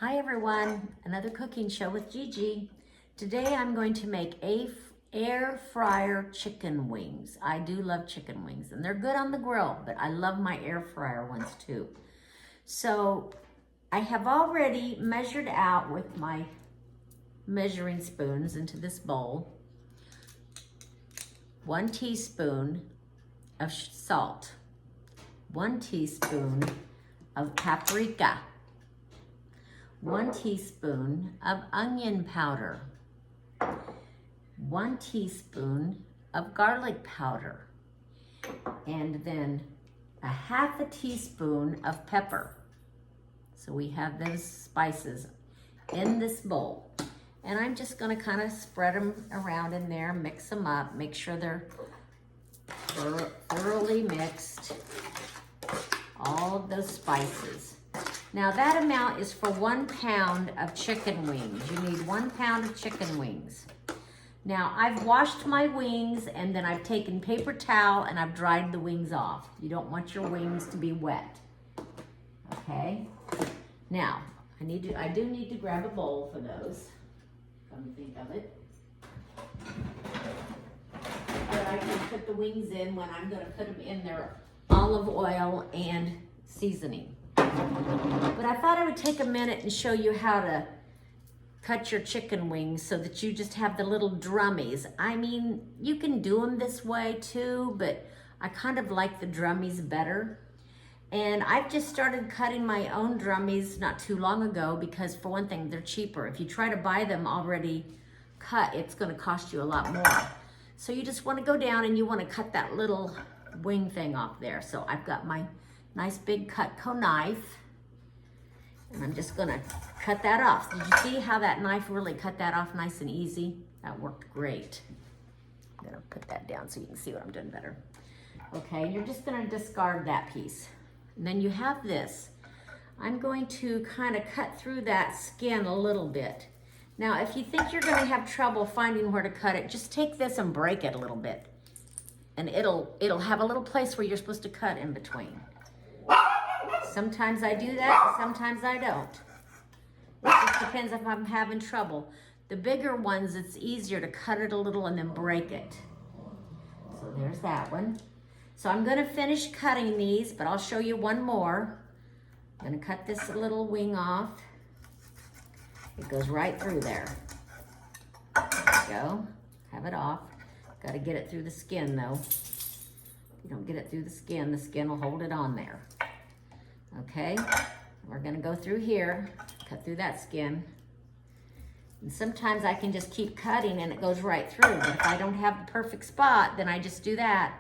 Hi everyone, another cooking show with Gigi. Today I'm going to make air fryer chicken wings. I do love chicken wings and they're good on the grill, but I love my air fryer ones too. So I have already measured out with my measuring spoons into this bowl 1 teaspoon of salt, 1 teaspoon of paprika, 1 teaspoon of onion powder, 1 teaspoon of garlic powder, and then a 1/2 teaspoon of pepper. So we have those spices in this bowl. And I'm just gonna kind of spread them around in there, mix them up, make sure they're thoroughly mixed, all of those spices. Now that amount is for 1 pound of chicken wings. You need 1 pound of chicken wings. Now I've washed my wings and then I've taken paper towel and I've dried the wings off. You don't want your wings to be wet. Okay? Now, I do need to grab a bowl for those. Come to think of it. But I can put the wings in when I'm gonna put them in their olive oil and seasoning. But I thought I would take a minute and show you how to cut your chicken wings so that you just have the little drummies. I mean, you can do them this way too, but I kind of like the drummies better. And I've just started cutting my own drummies not too long ago because for one thing, they're cheaper. If you try to buy them already cut, it's gonna cost you a lot more. So you just wanna go down and you wanna cut that little wing thing off there. So I've got my nice big Cutco knife and I'm just gonna cut that off. Did you see how that knife really cut that off nice and easy? That worked great. I'm gonna put that down so you can see what I'm doing better. Okay, you're just gonna discard that piece. And then you have this. I'm going to kind of cut through that skin a little bit. Now, if you think you're gonna have trouble finding where to cut it, just take this and break it a little bit. And it'll have a little place where you're supposed to cut in between. Sometimes I do that, sometimes I don't. It just depends if I'm having trouble. The bigger ones, it's easier to cut it a little and then break it. So there's that one. So I'm gonna finish cutting these, but I'll show you one more. I'm gonna cut this little wing off. It goes right through there. There we go, have it off. Gotta get it through the skin though. If you don't get it through the skin will hold it on there. Okay, we're gonna go through here, cut through that skin. And sometimes I can just keep cutting and it goes right through, but if I don't have the perfect spot, then I just do that.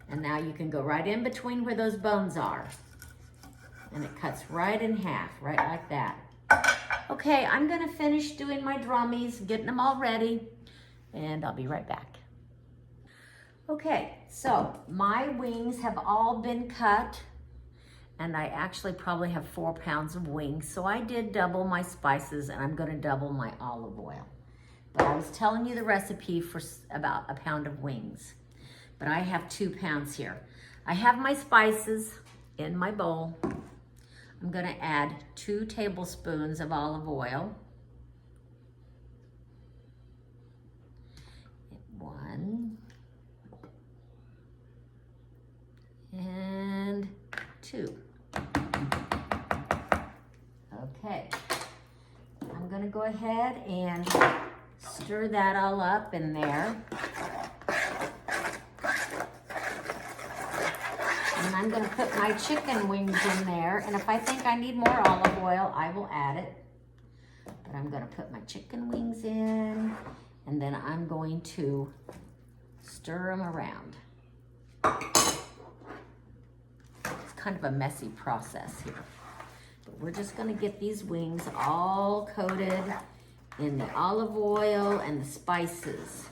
And now you can go right in between where those bones are. And it cuts right in half, right like that. Okay, I'm gonna finish doing my drummies, getting them all ready, and I'll be right back. Okay, so my wings have all been cut, and I actually probably have 4 pounds of wings, so I did double my spices, and I'm gonna double my olive oil. But I was telling you the recipe for about 1 pound of wings. But I have 2 pounds here. I have my spices in my bowl. I'm gonna add 2 tablespoons of olive oil. 1 and 2. Okay, I'm gonna go ahead and stir that all up in there. And I'm gonna put my chicken wings in there, and if I think I need more olive oil, I will add it. But I'm gonna put my chicken wings in, and then I'm going to stir them around. It's kind of a messy process here. But we're just gonna get these wings all coated in the olive oil and the spices.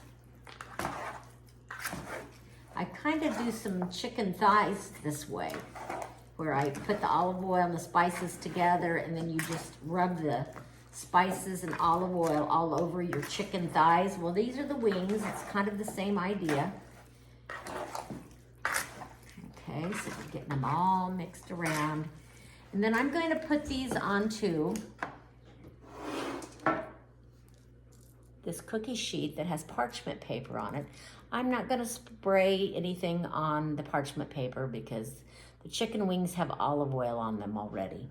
I kind of do some chicken thighs this way, where I put the olive oil and the spices together and then you just rub the spices and olive oil all over your chicken thighs. Well, these are the wings. It's kind of the same idea. Okay, so we're getting them all mixed around. And then I'm going to put these onto this cookie sheet that has parchment paper on it. I'm not gonna spray anything on the parchment paper because the chicken wings have olive oil on them already.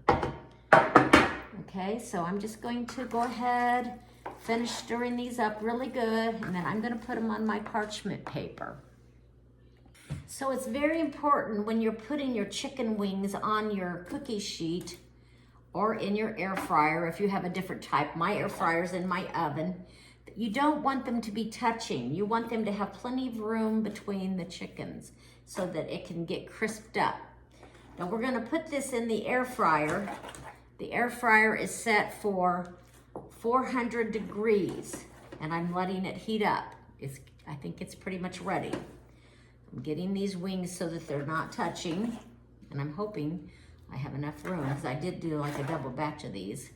Okay, so I'm just going to go ahead, finish stirring these up really good, and then I'm gonna put them on my parchment paper. So it's very important when you're putting your chicken wings on your cookie sheet or in your air fryer, if you have a different type. My air fryer's in my oven. You don't want them to be touching. You want them to have plenty of room between the chickens so that it can get crisped up. Now we're gonna put this in the air fryer. The air fryer is set for 400 degrees and I'm letting it heat up. I think it's pretty much ready. I'm getting these wings so that they're not touching, and I'm hoping I have enough room because I did do like a double batch of these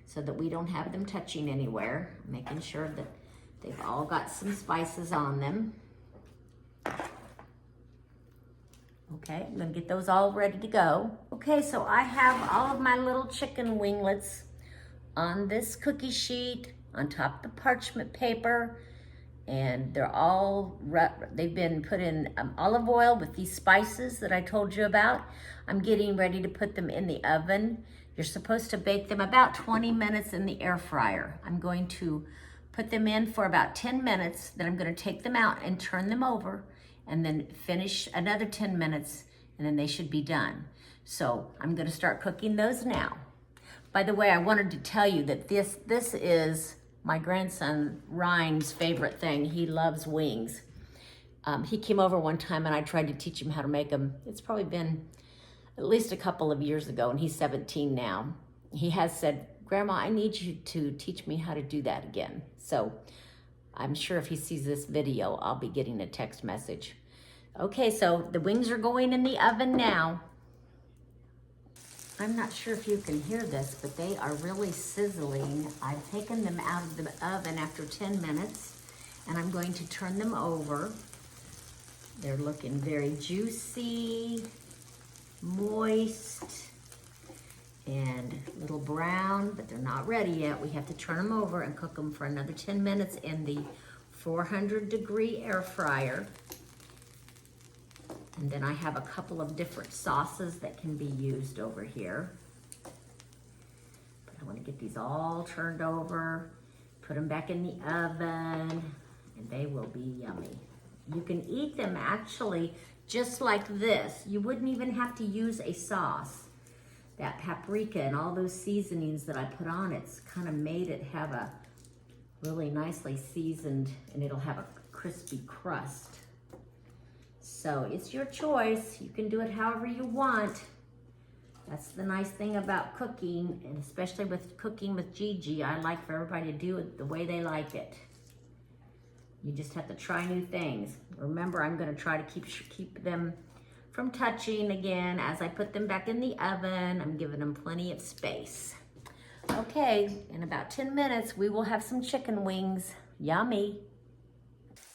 so that we don't have them touching anywhere, making sure that they've all got some spices on them. Okay, I'm gonna get those all ready to go. Okay, so I have all of my little chicken winglets on this cookie sheet on top of the parchment paper, and they've been put in olive oil with these spices that I told you about. I'm getting ready to put them in the oven. You're supposed to bake them about 20 minutes in the air fryer. I'm going to put them in for about 10 minutes, then I'm gonna take them out and turn them over and then finish another 10 minutes, and then they should be done. So I'm gonna start cooking those now. By the way, I wanted to tell you that this is my grandson Ryan's favorite thing. He loves wings. He came over one time and I tried to teach him how to make them. It's probably been at least a couple of years ago, and he's 17 now. He has said, Grandma, I need you to teach me how to do that again. So I'm sure if he sees this video, I'll be getting a text message. Okay, so the wings are going in the oven now. I'm not sure if you can hear this, but they are really sizzling. I've taken them out of the oven after 10 minutes, and I'm going to turn them over. They're looking very juicy, moist, and a little brown, but they're not ready yet. We have to turn them over and cook them for another 10 minutes in the 400-degree air fryer. And then I have a couple of different sauces that can be used over here. But I want to get these all turned over, put them back in the oven, and they will be yummy. You can eat them actually just like this. You wouldn't even have to use a sauce. That paprika and all those seasonings that I put on, it's kind of made it have a really nicely seasoned, and it'll have a crispy crust. So it's your choice. You can do it however you want. That's the nice thing about cooking, and especially with cooking with Gigi. I like for everybody to do it the way they like it. You just have to try new things. Remember, I'm gonna try to keep them from touching again as I put them back in the oven. I'm giving them plenty of space. Okay, in about 10 minutes, we will have some chicken wings. Yummy.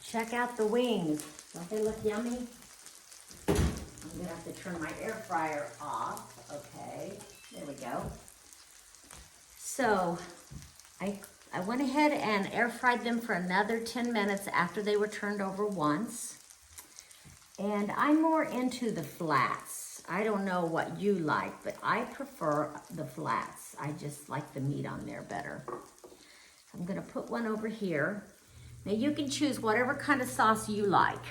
Check out the wings. Don't they look yummy? I'm gonna have to turn my air fryer off. Okay, there we go. So I went ahead and air fried them for another 10 minutes after they were turned over once. And I'm more into the flats. I don't know what you like, but I prefer the flats. I just like the meat on there better. I'm gonna put one over here. Now you can choose whatever kind of sauce you like.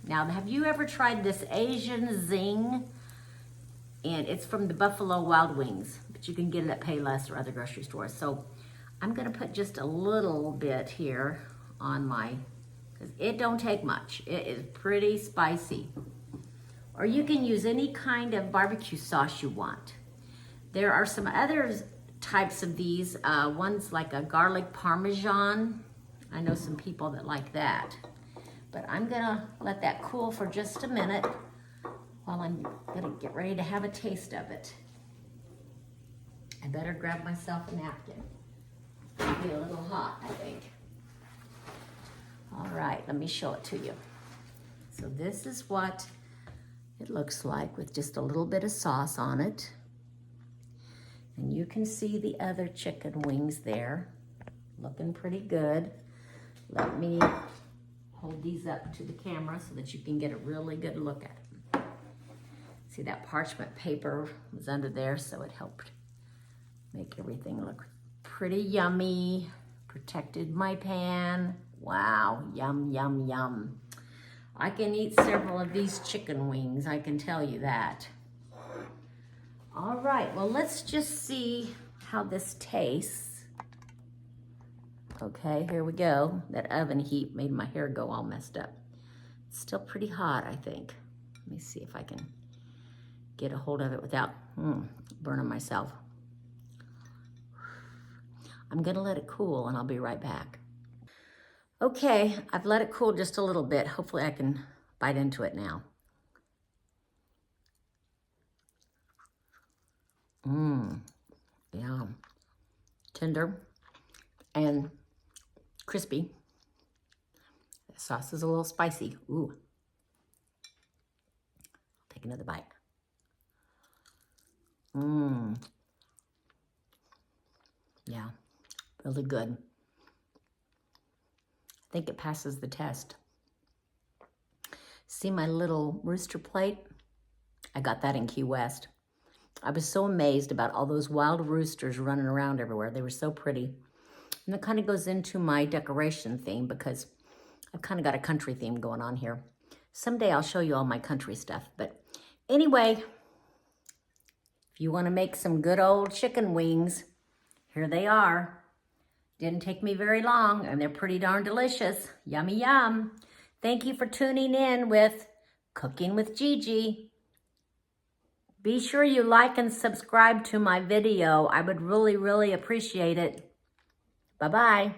Now, have you ever tried this Asian Zing? And it's from the Buffalo Wild Wings, but you can get it at Payless or other grocery stores. So I'm gonna put just a little bit here on my, because it don't take much. It is pretty spicy. Or you can use any kind of barbecue sauce you want. There are some other types of these. One's like a garlic parmesan. I know some people that like that. But I'm gonna let that cool for just a minute while I'm gonna get ready to have a taste of it. I better grab myself a napkin. It'll be a little hot, I think. All right, let me show it to you. So this is what it looks like with just a little bit of sauce on it. And you can see the other chicken wings there, looking pretty good. Let me hold these up to the camera so that you can get a really good look at them. See, that parchment paper was under there, so it helped make everything look pretty yummy. Protected my pan. Wow, yum, yum, yum. I can eat several of these chicken wings, I can tell you that. All right, well, let's just see how this tastes. Okay, here we go. That oven heat made my hair go all messed up. It's still pretty hot, I think. Let me see if I can get a hold of it without burning myself. I'm gonna let it cool and I'll be right back. Okay, I've let it cool just a little bit. Hopefully I can bite into it now. Yeah, tender and crispy. The sauce is a little spicy. Ooh. Take another bite. Yeah, really good. I think it passes the test. See my little rooster plate? I got that in Key West. I was so amazed about all those wild roosters running around everywhere. They were so pretty. And it kind of goes into my decoration theme because I've kind of got a country theme going on here. Someday I'll show you all my country stuff. But anyway, if you want to make some good old chicken wings, here they are. Didn't take me very long, and they're pretty darn delicious. Yummy, yum. Thank you for tuning in with Cooking with Gigi. Be sure you like and subscribe to my video. I would really, really appreciate it. Bye-bye.